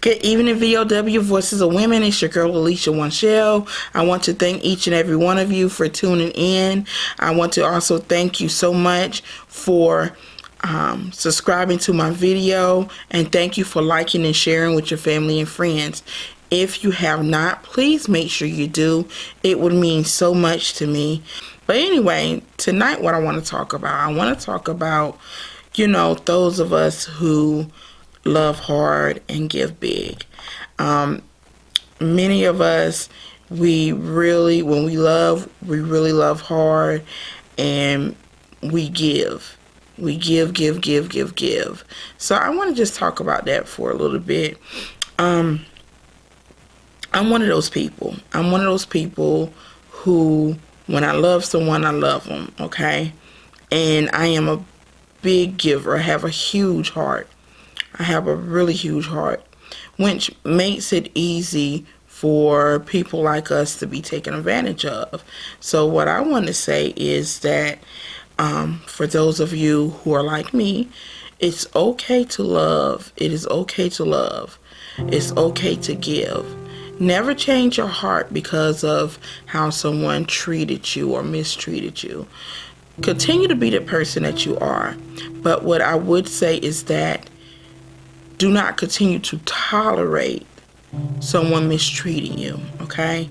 Good evening, V.O.W. Voices of Women. It's your girl, Alicia Wanshell. I want to thank each and every one of you for tuning in. I want to also thank you so much for subscribing to my video, and thank you for liking and sharing with your family and friends. If you have not, please make sure you do. It would mean so much to me. But anyway, tonight what I want to talk about, those of us who love hard and give big. Many of us, when we really love hard, and we give. We give. So I want to just talk about that for a little bit. I'm one of those people. Who, when I love someone, I love them, okay? And I am a big giver. I have a huge heart. I have a really huge heart, which makes it easy for people like us to be taken advantage of. So what I want to say is that for those of you who are like me, it's okay to love. It is okay to love. It's okay to give. Never change your heart because of how someone treated you or mistreated you. Continue to be the person that you are. But what I would say is that do not continue to tolerate someone mistreating you, okay?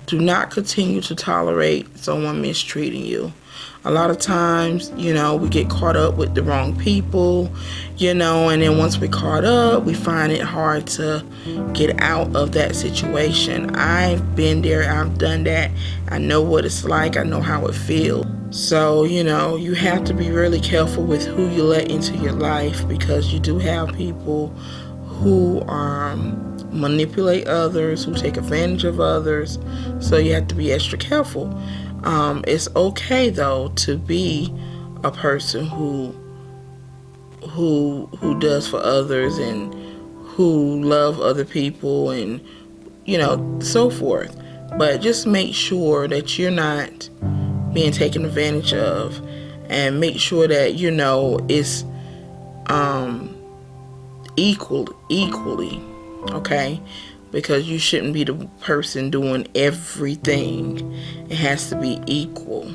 Do not continue to tolerate someone mistreating you. A lot of times, we get caught up with the wrong people, and then once we're caught up, we find it hard to get out of that situation. I've been there. I've done that. I know what it's like. I know how it feels. So, you have to be really careful with who you let into your life, because you do have people who manipulate others, who take advantage of others. So you have to be extra careful. It's okay though to be a person who does for others and who love other people and so forth. But just make sure that you're not being taken advantage of, and make sure that it's equally, okay? Because you shouldn't be the person doing everything. It has to be equal.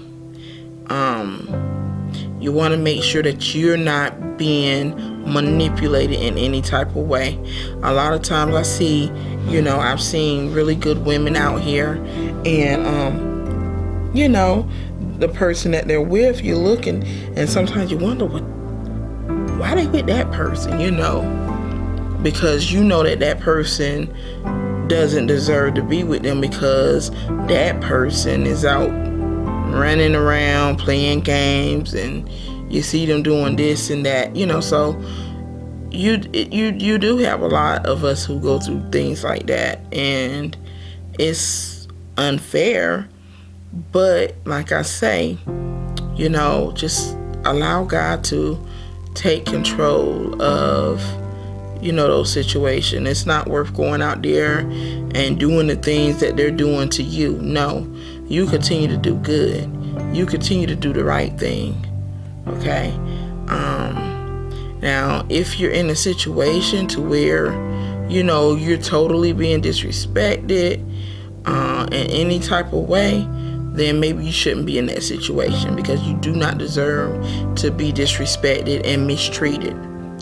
You want to make sure that you're not being manipulated in any type of way. A lot of times I see, I've seen really good women out here, and the person that they're with, you're looking, and sometimes you wonder why they with that person, because that person doesn't deserve to be with them, because that person is out running around playing games, and you see them doing this and that, so you do have a lot of us who go through things like that, and it's unfair. But like I say, just allow God to take control of those situations. It's not worth going out there and doing the things that they're doing to you. No, you continue to do good. You continue to do the right thing, okay? Now, if you're in a situation to where you're totally being disrespected in any type of way, then maybe you shouldn't be in that situation, because you do not deserve to be disrespected and mistreated,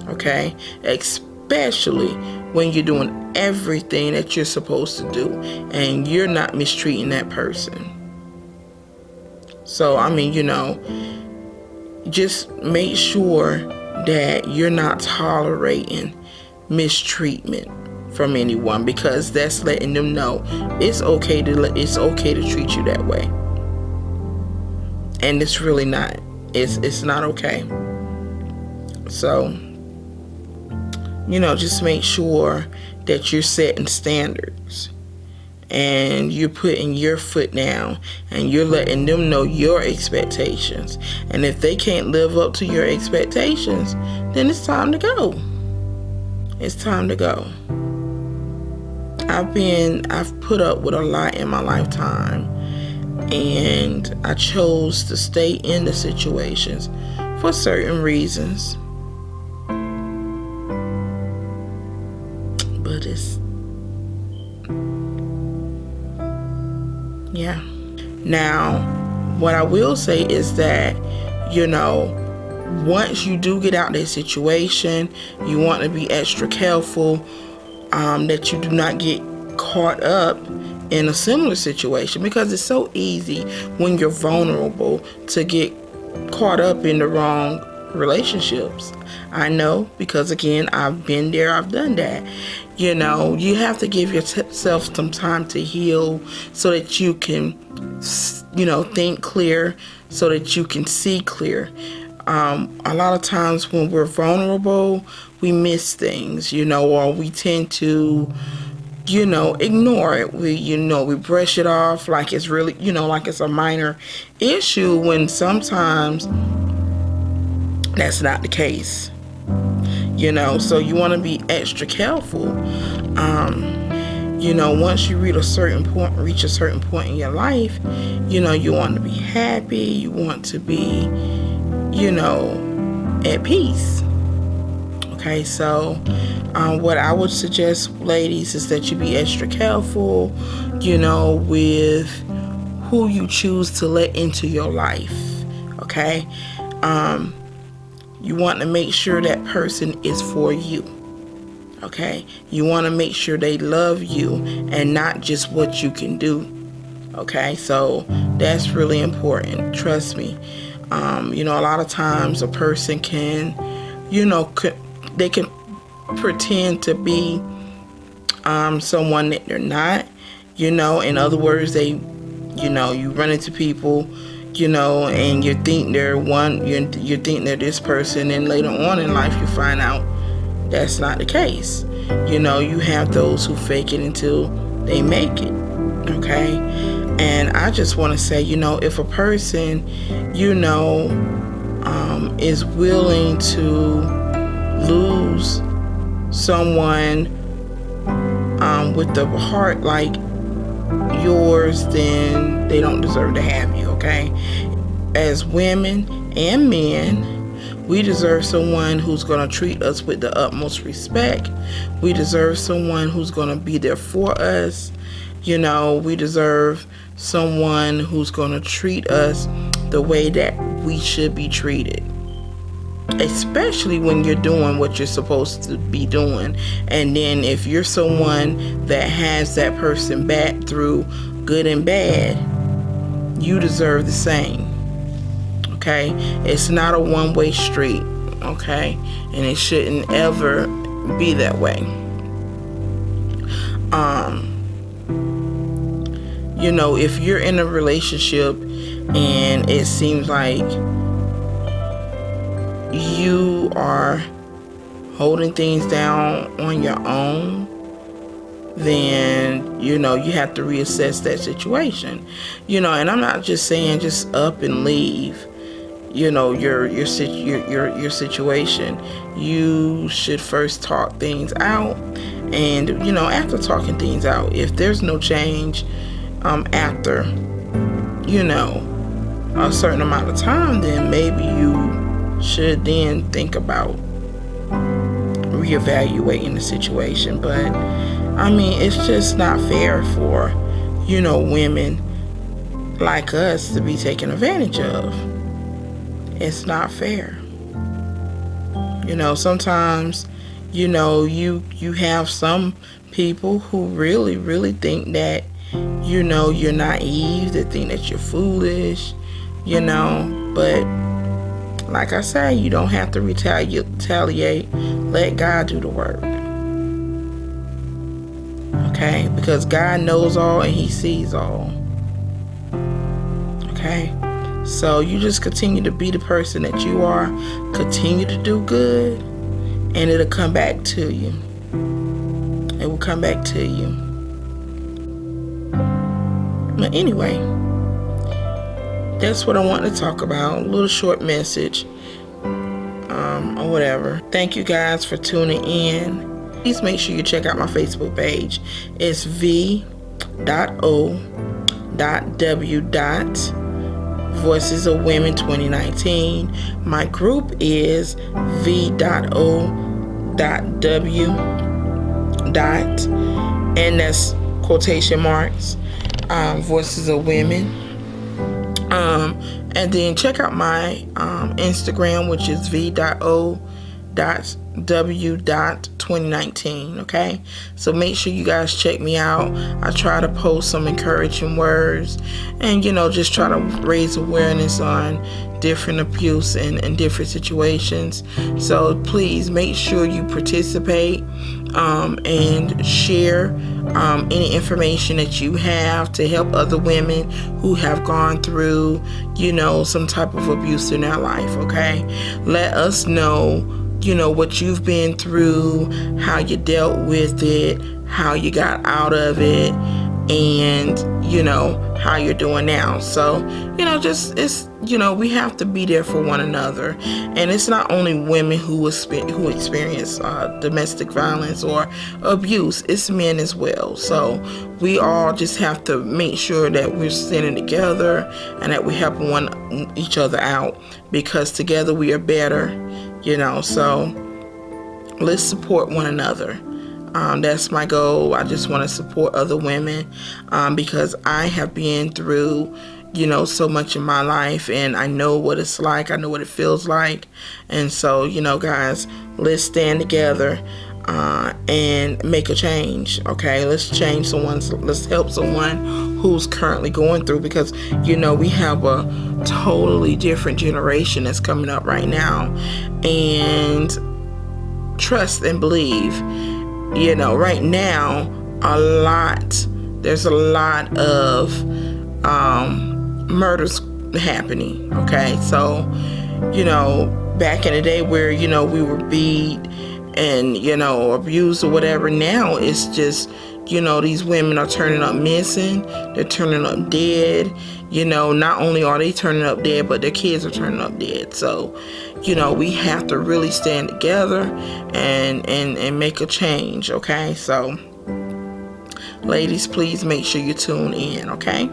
okay? Especially when you're doing everything that you're supposed to do and you're not mistreating that person. So, just make sure that you're not tolerating mistreatment from anyone, because that's letting them know it's okay to treat you that way. And it's really not. It's not okay. So, just make sure that you're setting standards and you're putting your foot down and you're letting them know your expectations. And if they can't live up to your expectations, then it's time to go. It's time to go. I've put up with a lot in my lifetime, and I chose to stay in the situations for certain reasons. But it's Yeah. Now, what I will say is that, you know, once you do get out that situation, you want to be extra careful that you do not get caught up in a similar situation, because it's so easy when you're vulnerable to get caught up in the wrong relationships. I know, because again, I've been there, I've done that. You know, you have to give yourself some time to heal so that you can, you know, think clear, so that you can see clear. A lot of times when we're vulnerable, we miss things, you know, or we tend to, you know, ignore it. We brush it off like it's really, you know, like it's a minor issue, when sometimes that's not the case. You know, so you want to be extra careful. You know, once you reach a certain point in your life, you know, you want to be happy, you want to be, you know, at peace. Okay, so what I would suggest, ladies, is that you be extra careful, you know, with who you choose to let into your life. Okay, you want to make sure that person is for you. Okay, you want to make sure they love you and not just what you can do. Okay, so that's really important. Trust me. You know, a lot of times a person can, you know, they can pretend to be someone that they're not. You know, in other words, they, you know, you run into people, you know, and you think they're you think they're this person, and later on in life you find out that's not the case. You know, you have those who fake it until they make it. Okay, and I just want to say, you know, if a person, you know, is willing to lose someone with the heart like yours, then they don't deserve to have you. Okay, as women and men, we deserve someone who's going to treat us with the utmost respect. We deserve someone who's going to be there for us. You know, we deserve someone who's going to treat us the way that we should be treated, especially when you're doing what you're supposed to be doing. And then if you're someone that has that person back through good and bad, you deserve the same. Okay, it's not a one-way street. Okay, and it shouldn't ever be that way. You know, if you're in a relationship and it seems like you are holding things down on your own, then, you know, you have to reassess that situation. You know, and I'm not just saying just up and leave, you know, your situation. You should first talk things out, and, you know, after talking things out, if there's no change after, you know, a certain amount of time, then maybe you should then think about reevaluating the situation. But I mean, it's just not fair for, you know, women like us to be taken advantage of. It's not fair. You know, sometimes, you know, you have some people who really think that, you know, you're naive. They think that you're foolish, you know. But like I say, you don't have to retaliate. Let God do the work. Okay? Because God knows all and He sees all. Okay? So you just continue to be the person that you are. Continue to do good, and it'll come back to you. It will come back to you. But anyway, that's what I want to talk about. A little short message, or whatever. Thank you guys for tuning in. Please make sure you check out my Facebook page. It's V.O.W. Voices of Women 2019. My group is V.O.W. And that's quotation marks. Voices of Women. And then check out my Instagram, which is V.O.W.2019. Okay, so make sure you guys check me out. I try to post some encouraging words, and just try to raise awareness on different abuse and different situations. So please make sure you participate and share any information that you have to help other women who have gone through some type of abuse in their life. Okay, let us know what you've been through, how you dealt with it, how you got out of it, and how you're doing now. So we have to be there for one another. And it's not only women who experience domestic violence or abuse, it's men as well. So we all just have to make sure that we're standing together and that we help each other out, because together we are better. So let's support one another. That's my goal. I just want to support other women because I have been through so much in my life, and I know what it's like. I know what it feels like. And so guys, let's stand together and make a change. Okay, let's help someone who's currently going through, because we have a totally different generation that's coming up right now. And trust and believe, right now there's a lot of murders happening. Okay, so back in the day where we were beat and abused or whatever, now it's just these women are turning up missing, they're turning up dead. Not only are they turning up dead, but their kids are turning up dead. So we have to really stand together and make a change. Okay, so ladies, please make sure you tune in. Okay,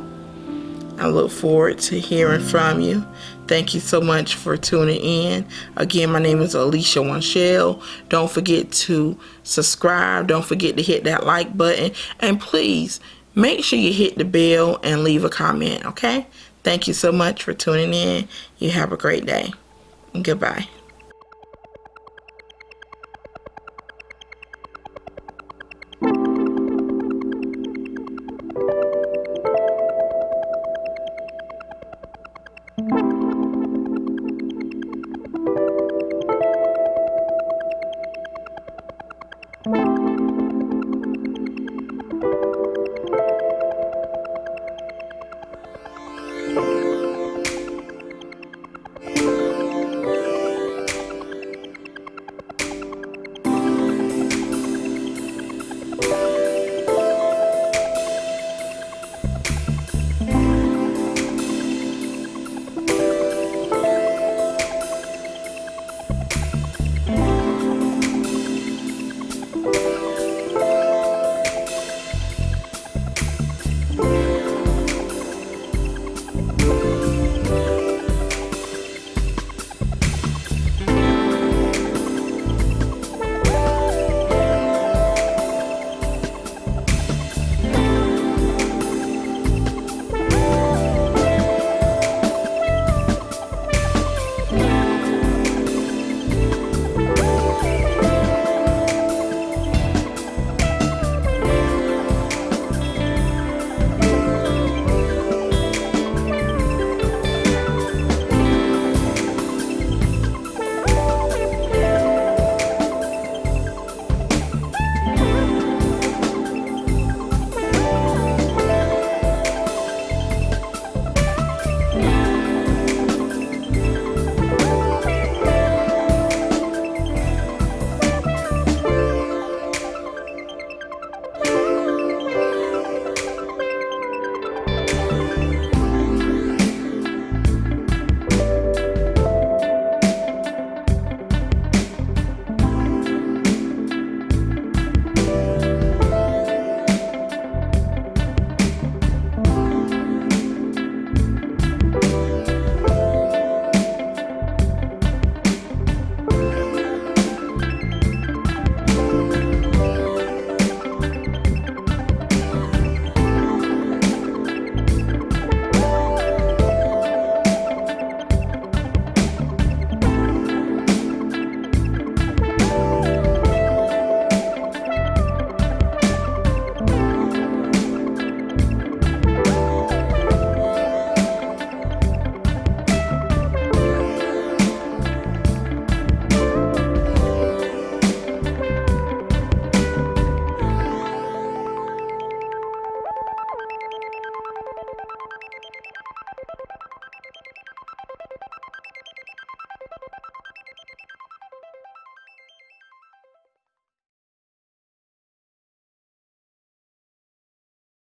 I look forward to hearing from you. Thank you so much for tuning in. Again, my name is Alicia Wanshell. Don't forget to subscribe. Don't forget to hit that like button. And please make sure you hit the bell and leave a comment, okay? Thank you so much for tuning in. You have a great day. Goodbye.